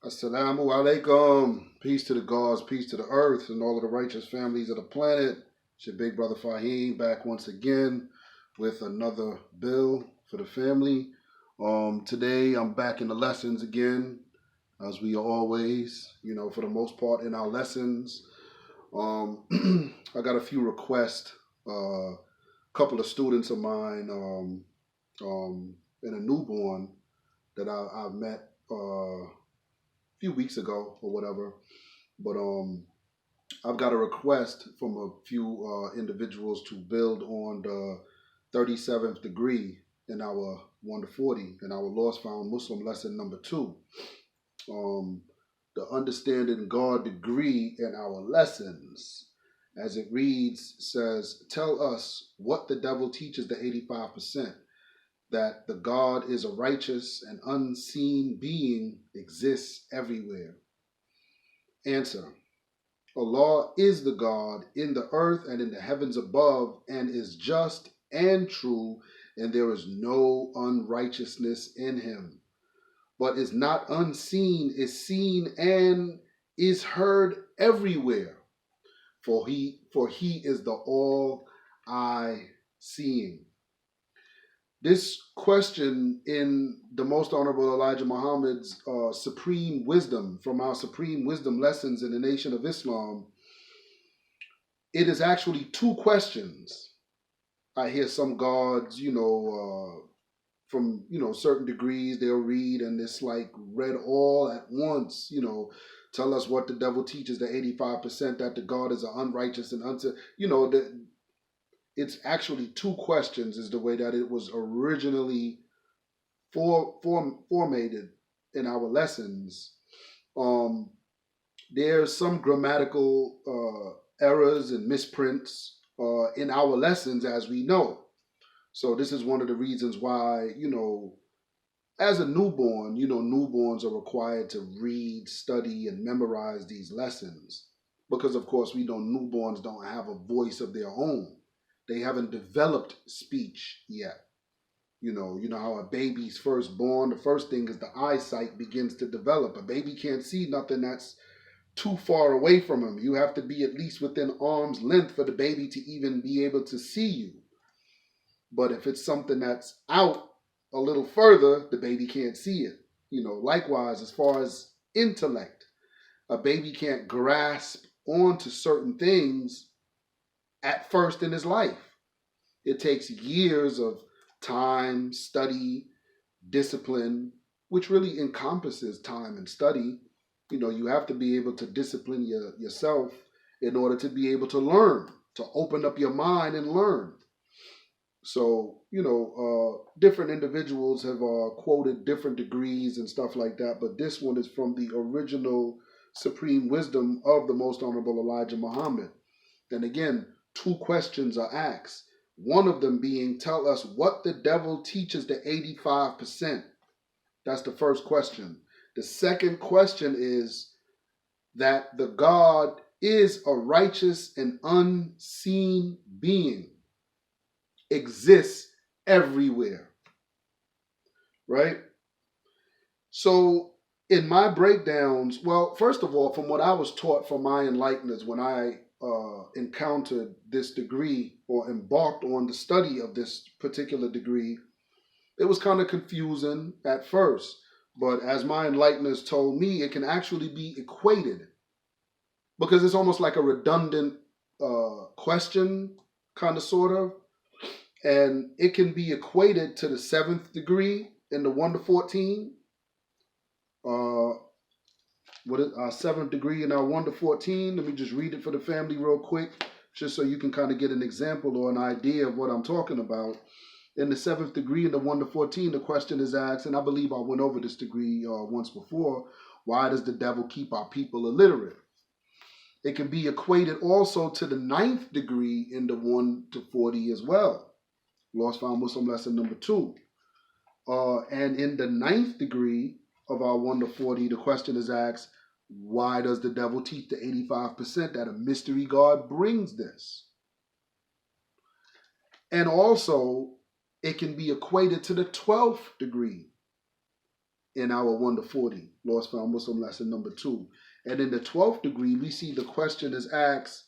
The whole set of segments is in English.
Assalamu alaikum. Peace to the gods, peace to the earth, and all of the righteous families of the planet. It's your big brother Fahiym back once again with another bill for the family. Today I'm back in the lessons again, as we are always, for the most part in our lessons. I got a few requests. A couple of students of mine, and a newborn that I met. Few weeks ago or whatever. But I've got a request from a few individuals to build on the 37th degree in our 1 to 40 in our Lost Found Muslim lesson number 2. Um, the Understanding God degree in our lessons, as it reads, says, tell us what the devil teaches the 85%. That the God is a righteous and unseen being exists everywhere. Answer. Allah is the God in the earth and in the heavens above, and is just and true, and there is no unrighteousness in him. But is not unseen, is seen and is heard everywhere. For he is the all-eye seeing. This question in the Most Honorable Elijah Muhammad's Supreme Wisdom, from our Supreme Wisdom lessons in the Nation of Islam, it is actually two questions. I hear some gods, from, certain degrees they'll read, and it's like read all at once, tell us what the devil teaches the 85%, that the God is an unrighteous and it's actually two questions is the way that it was originally formatted in our lessons. There's some grammatical errors and misprints in our lessons, as we know. So this is one of the reasons why, as a newborn, newborns are required to read, study, and memorize these lessons. Because, of course, we know newborns don't have a voice of their own. They haven't developed speech yet. You know how a baby's first born, the first thing is the eyesight begins to develop. A baby can't see nothing that's too far away from him. You have to be at least within arm's length for the baby to even be able to see you. But if it's something that's out a little further, the baby can't see it. Likewise, as far as intellect, a baby can't grasp onto certain things at first in his life. It takes years of time, study, discipline, which really encompasses time and study. You have to be able to discipline yourself in order to be able to learn, to open up your mind and learn. So, different individuals have quoted different degrees and stuff like that, but this one is from the original Supreme Wisdom of the Most Honorable Elijah Muhammad. And again, two questions are asked. One of them being, tell us what the devil teaches the 85%. That's the first question. The second question is that the God is a righteous and unseen being, exists everywhere, right? So in my breakdowns, well, first of all, from what I was taught from my enlighteners when I encountered this degree or embarked on the study of this particular degree, it was kind of confusing at first. But as my enlighteners told me, it can actually be equated because it's almost like a redundant question, kind of, sort of. And it can be equated to the 7th degree in the 1 to 14. What is our 7th degree in our 1 to 14? Let me just read it for the family real quick, just so you can kind of get an example or an idea of what I'm talking about. In the 7th degree in the 1 to 14, the question is asked, and I believe I went over this degree once before, why does the devil keep our people illiterate? It can be equated also to the 9th degree in the 1 to 40 as well. Lost Found Muslim lesson number 2. And in the 9th degree of our 1 to 40, the question is asked, why does the devil teach the 85% that a mystery God brings this? And also, it can be equated to the 12th degree in our 1 to 40, Lost Found Muslim lesson number 2. And in the 12th degree, we see the question is asked,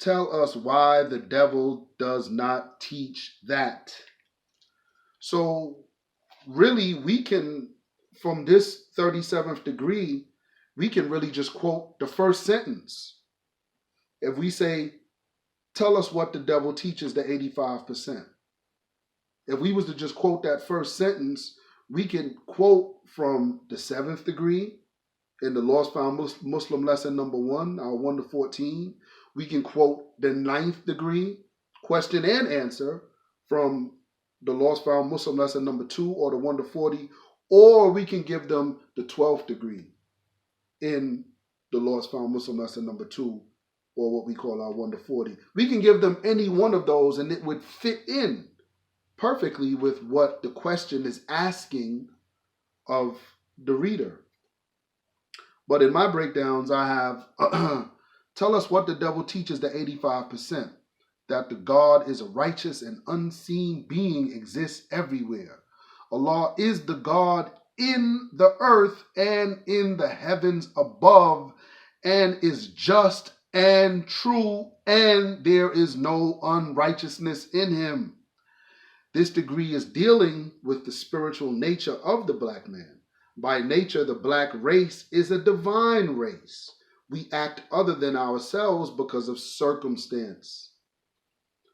tell us why the devil does not teach that. So really, we can, from this 37th degree, we can really just quote the first sentence. If we say, tell us what the devil teaches the 85%. If we was to just quote that first sentence, we can quote from the 7th degree in the Lost Found Muslim lesson number 1, our 1 to 14. We can quote the 9th degree, question and answer, from the Lost Found Muslim lesson number 2 or the 1 to 40, or we can give them the 12th degree in the Lost Found Muslim lesson number 2, or what we call our 1 to 40. We can give them any one of those and it would fit in perfectly with what the question is asking of the reader. But in my breakdowns, I have, tell us what the devil teaches the 85%. That the God is a righteous and unseen being exists everywhere. Allah is the God in the earth and in the heavens above, and is just and true, and there is no unrighteousness in him. This degree is dealing with the spiritual nature of the black man. By nature, the black race is a divine race. We act other than ourselves because of circumstance.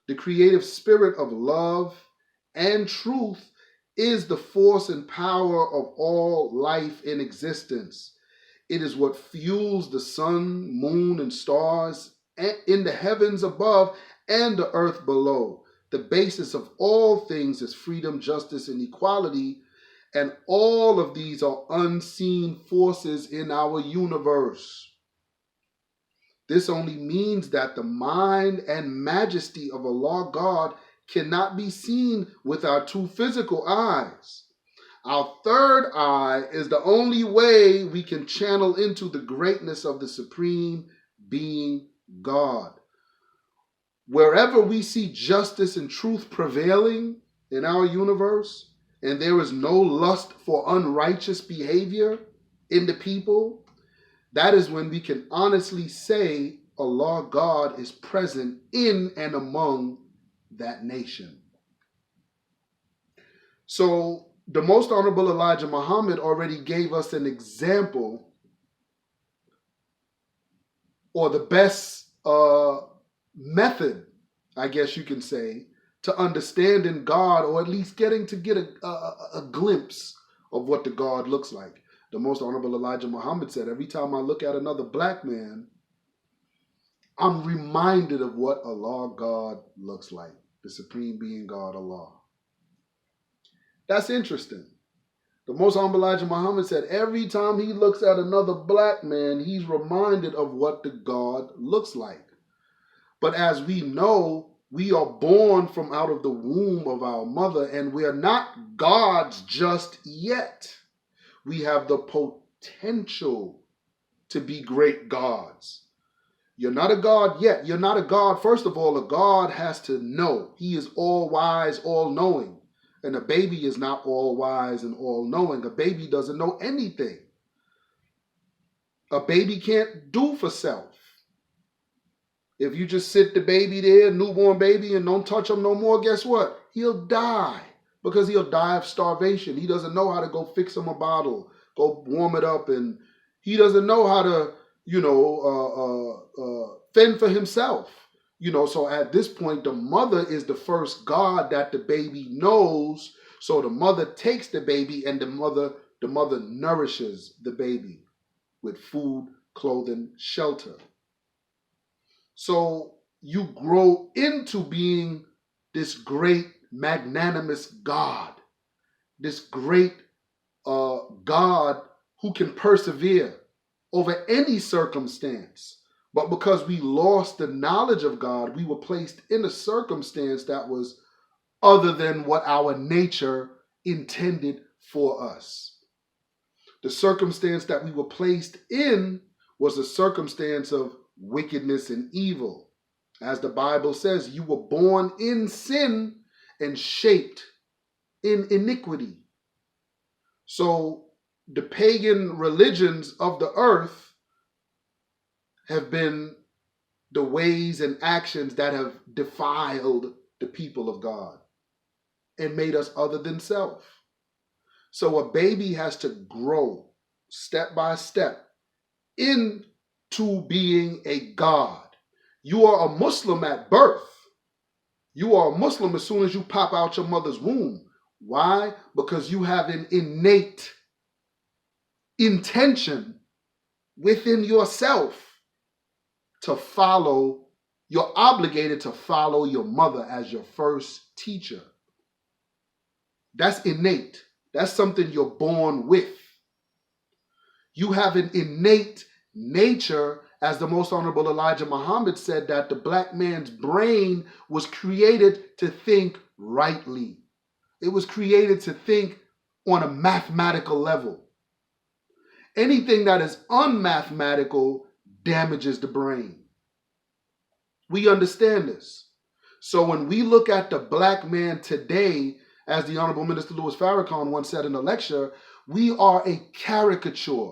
The creative spirit of love and truth is the force and power of all life in existence. It is what fuels the sun, moon, and stars in the heavens above and the earth below. The basis of all things is freedom, justice, and equality, and all of these are unseen forces in our universe. This only means that the mind and majesty of Allah God cannot be seen with our two physical eyes. Our third eye is the only way we can channel into the greatness of the Supreme Being God. Wherever we see justice and truth prevailing in our universe, and there is no lust for unrighteous behavior in the people, that is when we can honestly say Allah God is present in and among that nation. So the Most Honorable Elijah Muhammad already gave us an example, or the best method, I guess you can say, to understanding God, or at least getting to get a glimpse of what the God looks like. The Most Honorable Elijah Muhammad said, every time I look at another black man, I'm reminded of what Allah God looks like, the Supreme Being God, Allah. That's interesting. The Most Honorable Elijah Muhammad said, every time he looks at another black man, he's reminded of what the God looks like. But as we know, we are born from out of the womb of our mother, and we are not gods just yet. We have the potential to be great gods. You're not a god yet. You're not a god. First of all, a god has to know. He is all wise, all knowing. And a baby is not all wise and all knowing. A baby doesn't know anything. A baby can't do for self. If you just sit the baby there, newborn baby, and don't touch him no more, guess what? He'll die, because he'll die of starvation. He doesn't know how to go fix him a bottle, go warm it up, and he doesn't know how to, fend for himself. So at this point, the mother is the first God that the baby knows. So the mother takes the baby, and the mother nourishes the baby with food, clothing, shelter. So you grow into being this great magnanimous God, this great God who can persevere over any circumstance. But because we lost the knowledge of God, we were placed in a circumstance that was other than what our nature intended for us. The circumstance that we were placed in was a circumstance of wickedness and evil. As the Bible says, you were born in sin and shaped in iniquity. So the pagan religions of the earth have been the ways and actions that have defiled the people of God and made us other than self. So a baby has to grow step by step into being a God. You are a Muslim at birth. You are a Muslim as soon as you pop out your mother's womb. Why? Because you have an innate intention within yourself to follow. You're obligated to follow your mother as your first teacher. That's innate. That's something you're born with. You have an innate nature, as the Most Honorable Elijah Muhammad said, that the black man's brain was created to think rightly. It was created to think on a mathematical level. Anything that is unmathematical damages the brain. We understand this. So when we look at the black man today, as the Honorable Minister Louis Farrakhan once said in a lecture, we are a caricature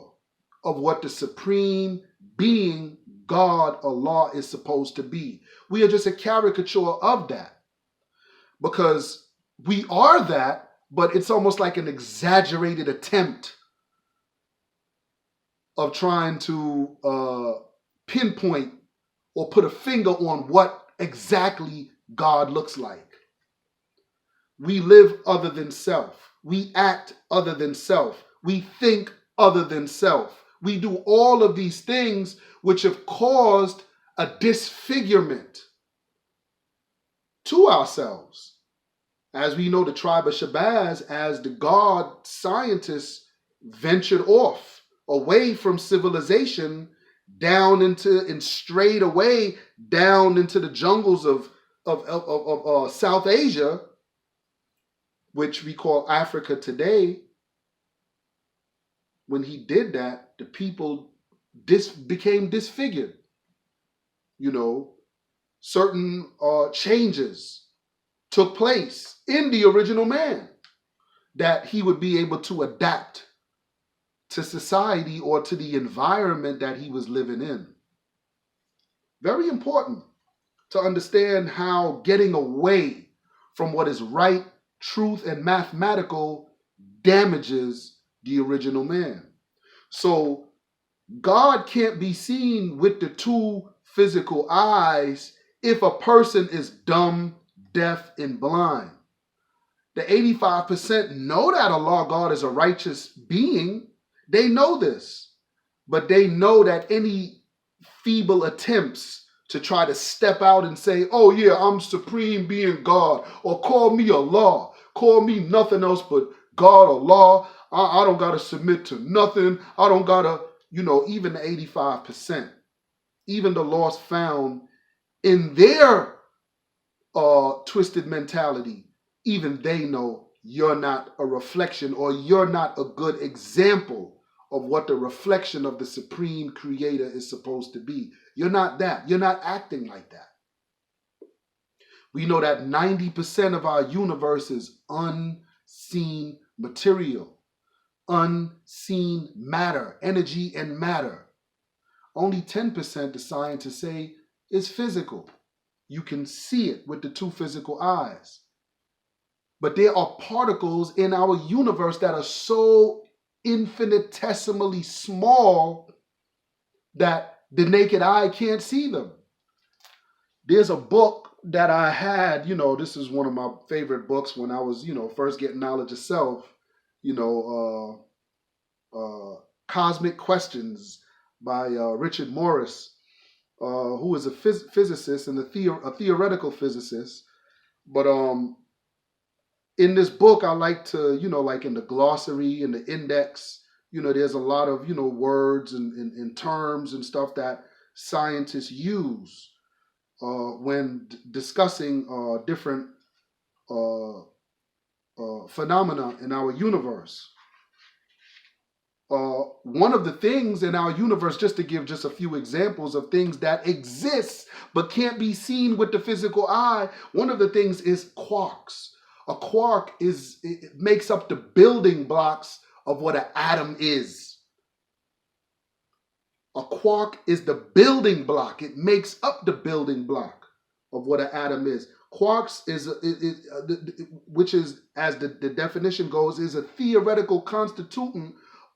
of what the Supreme Being, God, Allah, is supposed to be. We are just a caricature of that. Because we are that, but it's almost like an exaggerated attempt of trying to pinpoint or put a finger on what exactly God looks like. We live other than self. We act other than self. We think other than self. We do all of these things which have caused a disfigurement to ourselves. As we know, the tribe of Shabazz, as the God scientists ventured off away from civilization down into and strayed away down into the jungles of South Asia, which we call Africa today. When he did that, the people became disfigured. You know, certain changes took place in the original man that he would be able to adapt to society or to the environment that he was living in. Very important to understand how getting away from what is right, truth, and mathematical damages the original man. So God can't be seen with the two physical eyes if a person is dumb, deaf, and blind. The 85% know that Allah, God, is a righteous being. They know this, but they know that any feeble attempts to try to step out and say, oh yeah, I'm Supreme Being God, or call me Allah, call me nothing else but God, Allah, I don't got to submit to nothing, I don't got to, even the 85%, even the lost found in their twisted mentality, even they know you're not a reflection, or you're not a good example of what the reflection of the Supreme Creator is supposed to be. You're not that. You're not acting like that. We know that 90% of our universe is unseen material, unseen matter, energy and matter. Only 10%, the scientists say, is physical. You can see it with the two physical eyes. But there are particles in our universe that are so infinitesimally small that the naked eye can't see them. There's a book that I had, this is one of my favorite books when I was, first getting knowledge of self, Cosmic Questions by Richard Morris, who is a physicist and a theoretical physicist. But in this book, I like to, like in the glossary and the index, there's a lot of, words and terms and stuff that scientists use when discussing different phenomena in our universe. One of the things in our universe, just to give just a few examples of things that exist but can't be seen with the physical eye, one of the things is quarks. A quark it makes up the building blocks of what an atom is. A quark is the building block. It makes up the building block of what an atom is. Quarks which is, as the definition goes, is a theoretical constituent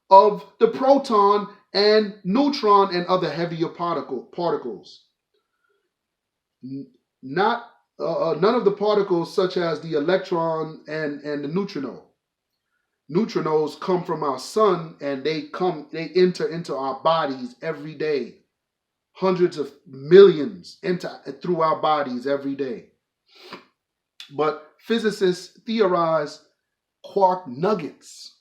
of the proton and neutron and other heavier particles. Not none of the particles such as the electron and the neutrino. Neutrinos come from our sun, and they enter into our bodies every day. Hundreds of millions enter through our bodies every day. But physicists theorize quark nuggets.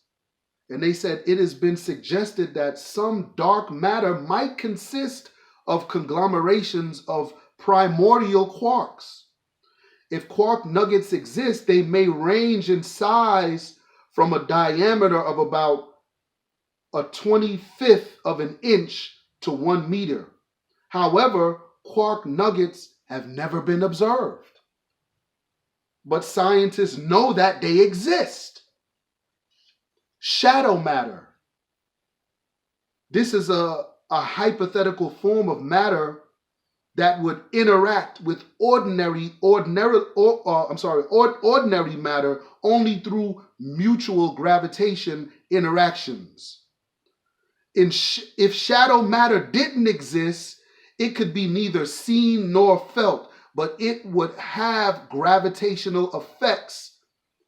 And they said it has been suggested that some dark matter might consist of conglomerations of primordial quarks. If quark nuggets exist, they may range in size from a diameter of about a 25th of an inch to 1 meter. However, quark nuggets have never been observed. But scientists know that they exist. Shadow matter. This is a hypothetical form of matter that would interact with ordinary matter only through mutual gravitation interactions. If shadow matter didn't exist, it could be neither seen nor felt, but it would have gravitational effects,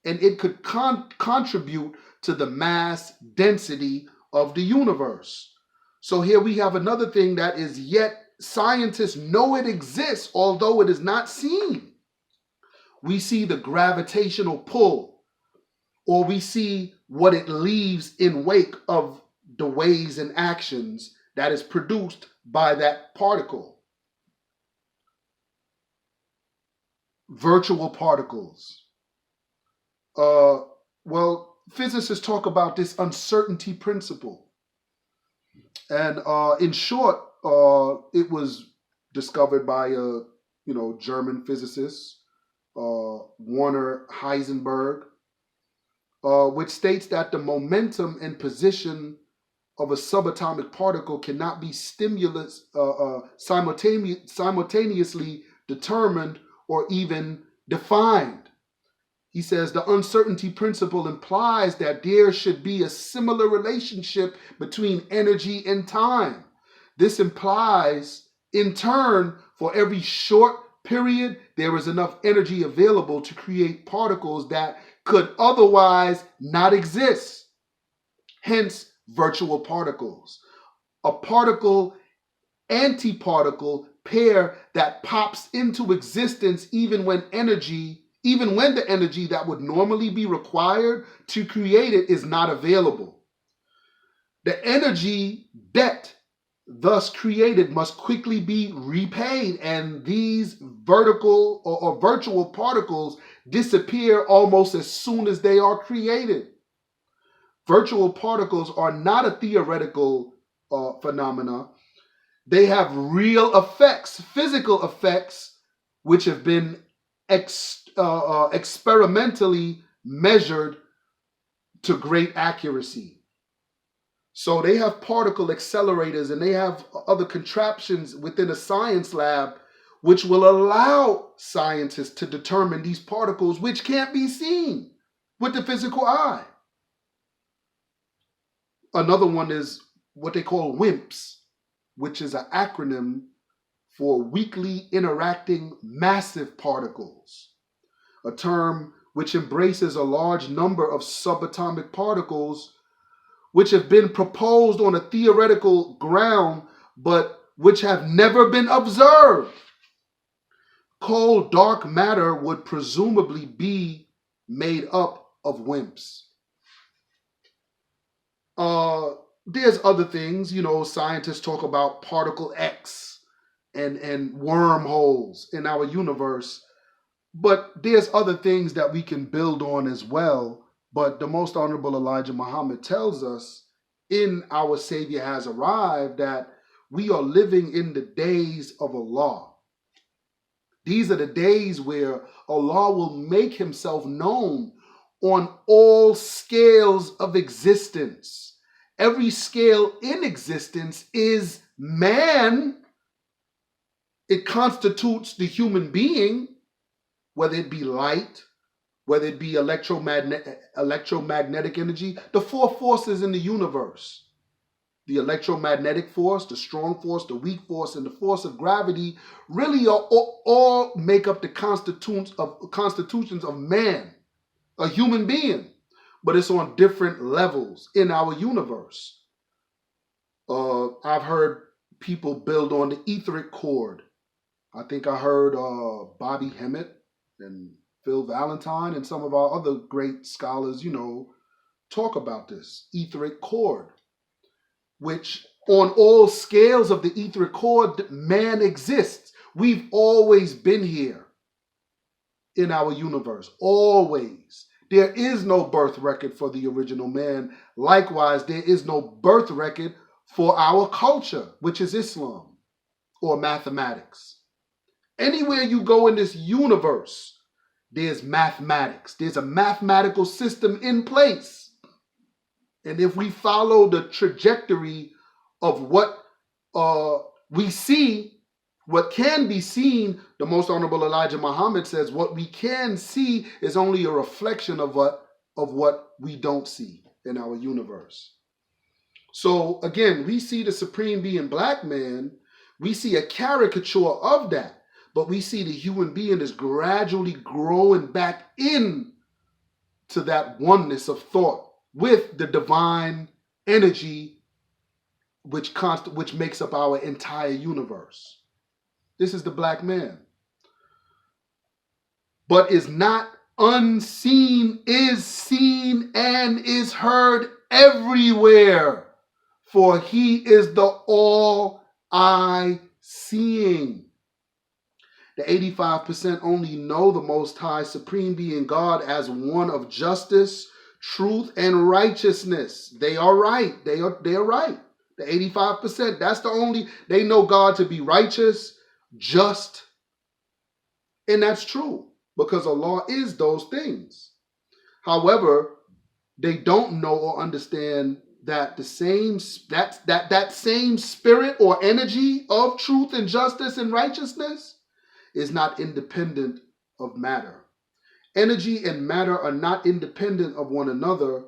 and it could contribute to the mass density of the universe. So here we have another thing that is yet scientists know it exists, although it is not seen. We see the gravitational pull, or we see what it leaves in wake of the ways and actions that is produced by that particle. Virtual particles. Well, physicists talk about this uncertainty principle. And in short, it was discovered by a German physicist, Werner Heisenberg, which states that the momentum and position of a subatomic particle cannot be simultaneously determined or even defined. He says the uncertainty principle implies that there should be a similar relationship between energy and time. This implies, in turn, for every short period, there is enough energy available to create particles that could otherwise not exist. Hence, virtual particles. A particle-antiparticle pair that pops into existence even when the energy that would normally be required to create it is not available. The energy debt thus created must quickly be repaid, and these vertical or virtual particles disappear almost as soon as they are created. Virtual particles are not a theoretical phenomena. They have real effects, physical effects, which have been experimentally measured to great accuracy. So they have particle accelerators, and they have other contraptions within a science lab which will allow scientists to determine these particles which can't be seen with the physical eye. Another one is what they call WIMPs, which is an acronym for weakly interacting massive particles, a term which embraces a large number of subatomic particles which have been proposed on a theoretical ground, but which have never been observed. Cold dark matter would presumably be made up of WIMPs. There's other things, scientists talk about particle X and wormholes in our universe, but there's other things that we can build on as well. But the Most Honorable Elijah Muhammad tells us in Our Savior Has Arrived that we are living in the days of Allah. These are the days where Allah will make himself known on all scales of existence. Every scale in existence is man. It constitutes the human being, whether it be light, whether it be electromagnetic energy, the four forces in the universe. The electromagnetic force, the strong force, the weak force, and the force of gravity really are all make up the constitutions of man, a human being, but it's on different levels in our universe. I've heard people build on the etheric cord. I think I heard Bobby Hemmett and Phil Valentine and some of our other great scholars, talk about this etheric cord, which on all scales of the etheric cord, man exists. We've always been here in our universe, always. There is no birth record for the original man. Likewise, there is no birth record for our culture, which is Islam or mathematics. Anywhere you go in this universe, there's mathematics. There's a mathematical system in place. And if we follow the trajectory of what we see, what can be seen, the Most Honorable Elijah Muhammad says, what we can see is only a reflection of what we don't see in our universe. So again, we see the Supreme Being Blackman, we see a caricature of that, but we see the human being is gradually growing back in to that oneness of thought with the divine energy which makes up our entire universe. This is the black man. But is not unseen, is seen and is heard everywhere. For he is the all-I-seeing. The 85% only know the Most High Supreme Being God as one of justice, truth, and righteousness. They are right. They are right. The 85%, that's the only, they know God to be righteous, just, and that's true because Allah is those things. However, they don't know or understand that the same that same spirit or energy of truth and justice and righteousness is not independent of matter. Energy and matter are not independent of one another,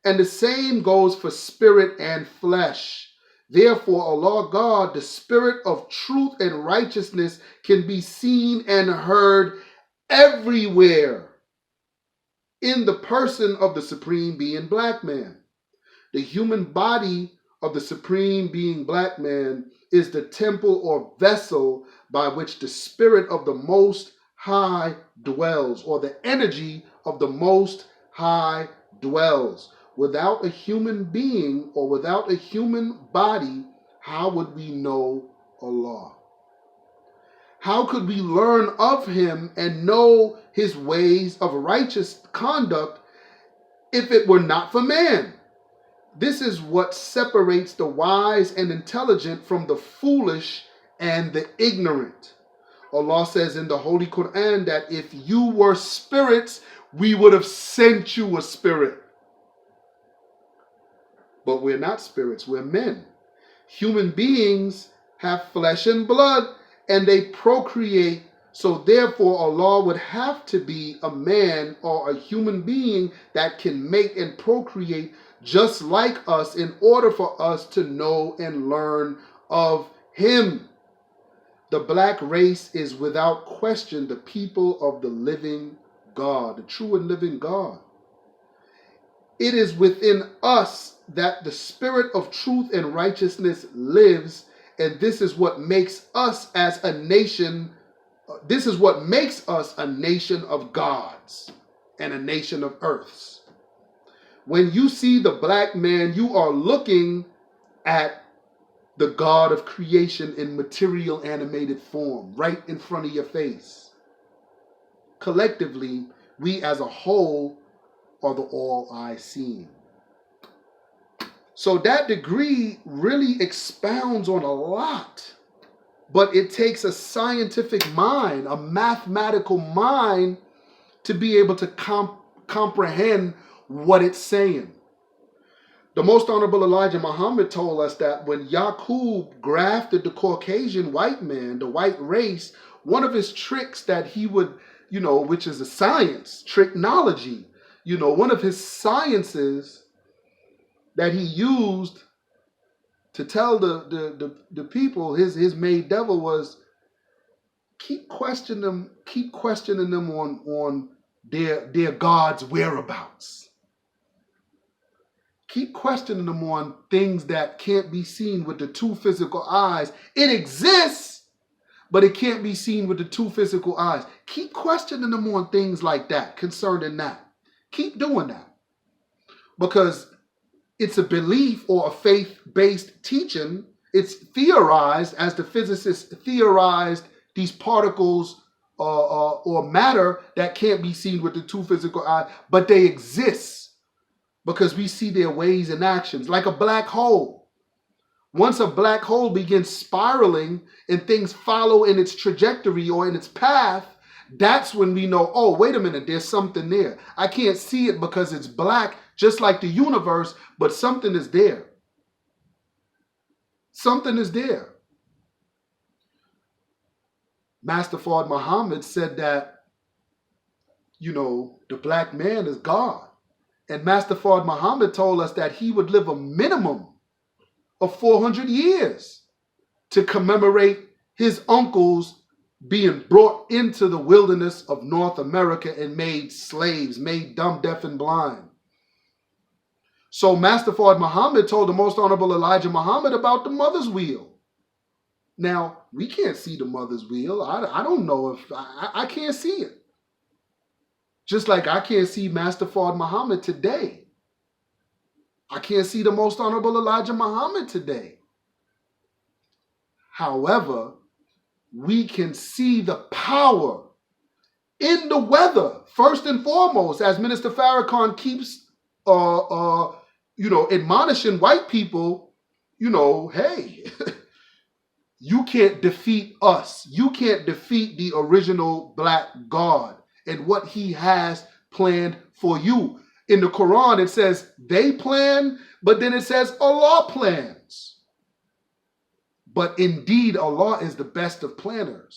and the same goes for spirit and flesh. Therefore, Allah God, the spirit of truth and righteousness, can be seen and heard everywhere in the person of the Supreme Being Blackman. The human body of the Supreme Being Blackman is the temple or vessel by which the spirit of the Most High dwells, or the energy of the Most High dwells. Without a human being or without a human body, how would we know Allah? How could we learn of him and know his ways of righteous conduct if it were not for man? This is what separates the wise and intelligent from the foolish and the ignorant. Allah says in the Holy Quran that if you were spirits, we would have sent you a spirit. But we're not spirits, we're men. Human beings have flesh and blood and they procreate. So therefore Allah would have to be a man or a human being that can make and procreate just like us in order for us to know and learn of him. The black race is without question the people of the living God, the true and living God. It is within us that the spirit of truth and righteousness lives, and this is what makes us as a nation. This is what makes us a nation of gods and a nation of earths. When you see the black man, you are looking at the God of creation in material animated form right in front of your face. Collectively, we as a whole are the all-I-seeing. So that degree really expounds on a lot, but it takes a scientific mind, a mathematical mind, to be able to comprehend what it's saying. The Most Honorable Elijah Muhammad told us that when Yaqub grafted the Caucasian white man, the white race, one of his tricks that he would, which is a science, tricknology, one of his sciences that he used to tell the people, his made devil, was keep questioning them on their God's whereabouts. Keep questioning them on things that can't be seen with the two physical eyes. It exists, but it can't be seen with the two physical eyes. Keep questioning them on things like that, concerning that. Keep doing that. Because it's a belief or a faith-based teaching. It's theorized, as the physicists theorized, these particles or matter that can't be seen with the two physical eyes, but they exist. Because we see their ways and actions, like a black hole. Once a black hole begins spiraling and things follow in its trajectory or in its path, that's when we know, oh, wait a minute, there's something there. I can't see it because it's black, just like the universe, but something is there. Something is there. Master Fard Muhammad said that, the black man is God. And Master Fard Muhammad told us that he would live a minimum of 400 years to commemorate his uncles being brought into the wilderness of North America and made slaves, made dumb, deaf, and blind. So Master Fard Muhammad told the Most Honorable Elijah Muhammad about the mother's wheel. Now, we can't see the mother's wheel. I don't know if I can't see it. Just like I can't see Master Fard Muhammad today. I can't see the Most Honorable Elijah Muhammad today. However, we can see the power in the weather, first and foremost, as Minister Farrakhan keeps, admonishing white people, hey, you can't defeat us. You can't defeat the original black God and what he has planned for you. In the Quran, it says they plan, but then it says Allah plans. But indeed, Allah is the best of planners.